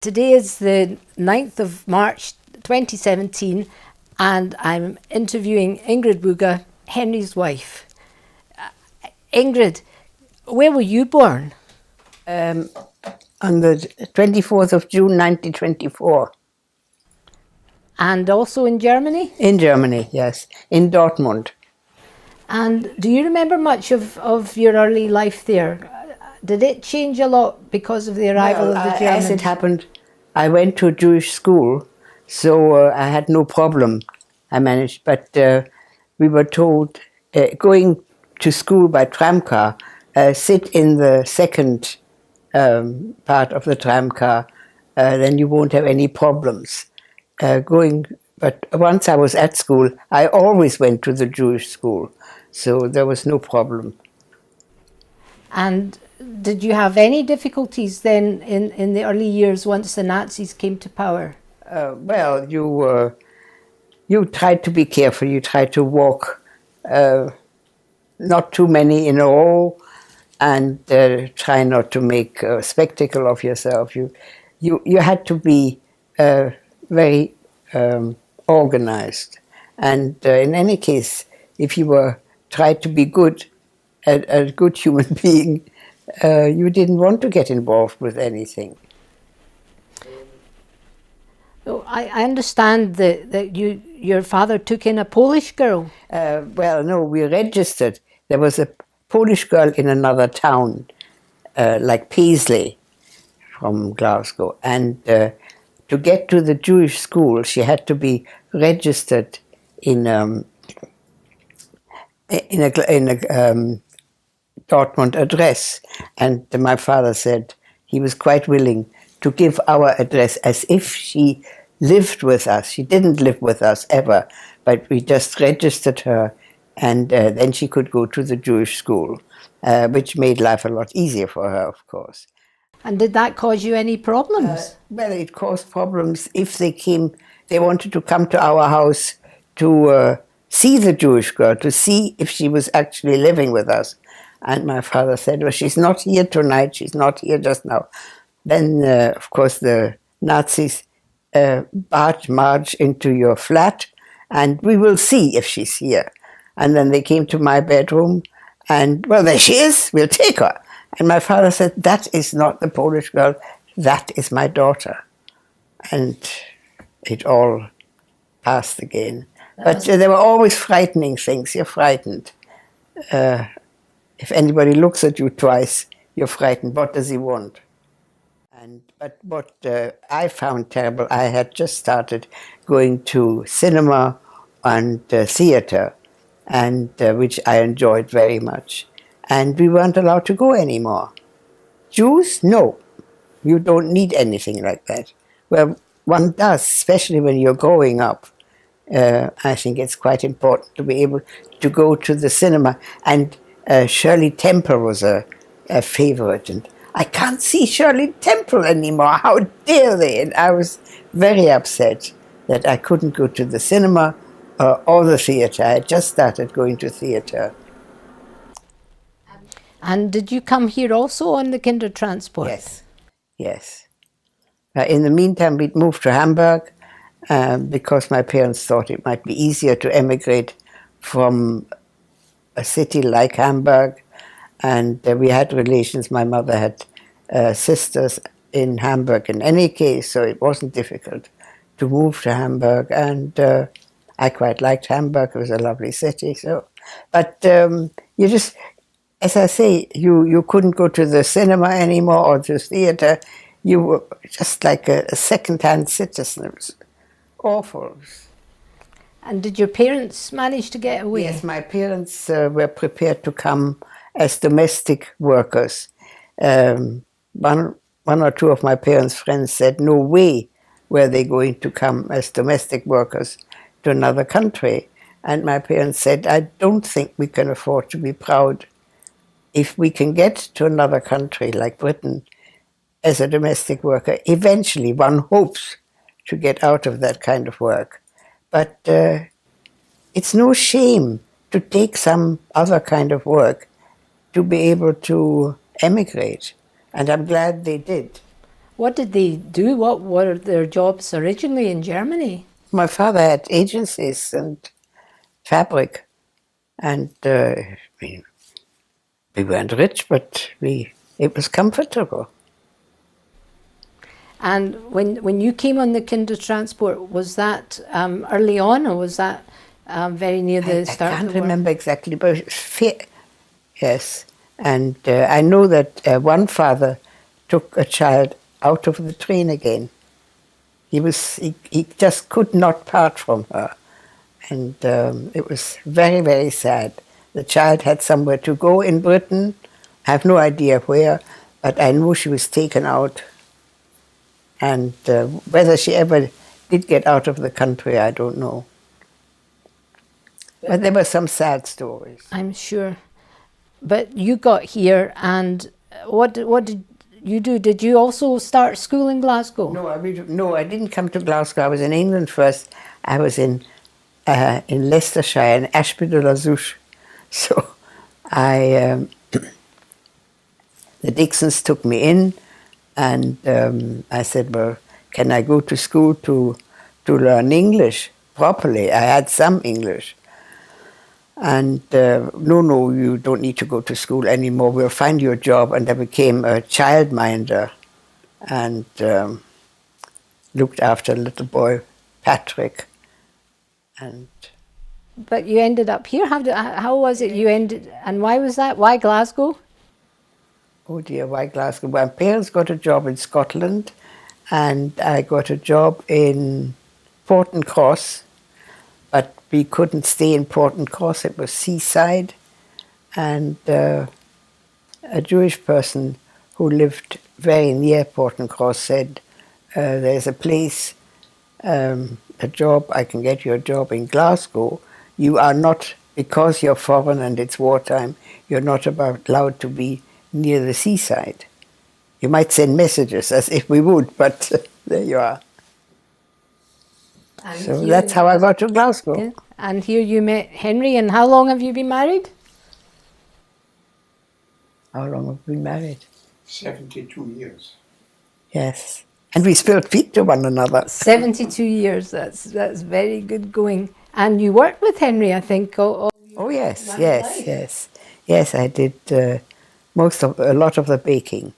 Today is the 9th of March 2017 and I'm interviewing Ingrid Wuga, Henry's wife. Ingrid, where were you born? On the 24th of June 1924. And also in Germany? In Germany, yes, in Dortmund. And do you remember much of your early life there? Did it change a lot because of the arrival of the Germans? As it happened, I went to a Jewish school, so I had no problem. I managed, but we were told, going to school by tramcar, sit in the second part of the tramcar, then you won't have any problems. But once I was at school, I always went to the Jewish school, so there was no problem. And did you have any difficulties then in the early years once the Nazis came to power? Well, you tried to be careful. You tried to walk not too many in a row, and try not to make a spectacle of yourself. You had to be very organized, and in any case, if you tried to be good, a good human being, you didn't want to get involved with anything. So I understand that your father took in a Polish girl. Well, no, we registered. There was a Polish girl in another town, like Paisley from Glasgow, and to get to the Jewish school, she had to be registered in a Dortmund address, and my father said he was quite willing to give our address as if she lived with us. She didn't live with us ever, but we just registered her, and then she could go to the Jewish school, which made life a lot easier for her, of course. And did that cause you any problems? Well, it caused problems if they wanted to come to our house to see the Jewish girl, to see if she was actually living with us. And my father said, well, she's not here tonight, she's not here just now. Then, of course, the Nazis march into your flat, and we will see if she's here. And then they came to my bedroom, and, well, there she is, we'll take her. And my father said, that is not the Polish girl, that is my daughter. And it all passed again. But there were always frightening things. You're frightened. If anybody looks at you twice, you're frightened. What does he want? But what I found terrible, I had just started going to cinema and theater, and which I enjoyed very much. And we weren't allowed to go anymore. Jews? No. You don't need anything like that. Well, one does, especially when you're growing up. I think it's quite important to be able to go to the cinema. And Shirley Temple was a favorite. And I can't see Shirley Temple anymore. How dare they? And I was very upset that I couldn't go to the cinema or the theater. I had just started going to theater. And did you come here also on the Kindertransport? Yes, yes. In the meantime, we'd moved to Hamburg because my parents thought it might be easier to emigrate from a city like Hamburg. And we had relations. My mother had sisters in Hamburg in any case, so it wasn't difficult to move to Hamburg. And I quite liked Hamburg. It was a lovely city. So, but you just... As I say, you couldn't go to the cinema anymore or to theater. You were just like a second-hand citizen. It was awful. And did your parents manage to get away? Yes, my parents were prepared to come as domestic workers. One or two of my parents' friends said, no way were they going to come as domestic workers to another country. And my parents said, I don't think we can afford to be proud. If we can get to another country like Britain as a domestic worker, eventually one hopes to get out of that kind of work. But it's no shame to take some other kind of work to be able to emigrate. And I'm glad they did. What did they do? What were their jobs originally in Germany? My father had agencies and fabric, and we weren't rich, but it was comfortable. And when you came on the Kindertransport, was that early on, or was that very near the start I of can't the war? remember exactly, but it was yes. And I know that one father took a child out of the train again. He just could not part from her, and it was very, very sad. The child had somewhere to go in Britain. I have no idea where, but I know she was taken out. And whether she ever did get out of the country, I don't know. But there were some sad stories. I'm sure. But you got here, and what did you do? Did you also start school in Glasgow? No, I didn't come to Glasgow. I was in England first. I was in Leicestershire, in Ashby-de-la-Zouch. So the Dixons took me in, and I said, well, can I go to school to learn English properly? I had some English. And no, you don't need to go to school anymore. We'll find you a job. And I became a childminder and looked after a little boy, Patrick. And But you ended up here. How was it you ended, and why was that? Why Glasgow? oh dear, why Glasgow? My parents got a job in Scotland, and I got a job in Porton-Cross, but we couldn't stay in Porton-Cross. It was seaside, and a Jewish person who lived very near Porton-Cross said, there's a place, a job, I can get you a job in Glasgow. You are not, because you're foreign and it's wartime, you're not allowed to be near the seaside. You might send messages as if we would, but there you are. And So that's how I got to Glasgow. Yeah. And here you met Henry, and how long have you been married? How long have we been married? 72 years. Yes. And we still speak to one another. 72 years. That's very good going. And you worked with Henry, I think. Oh yes, yes, yes. Yes, I did a lot of the baking.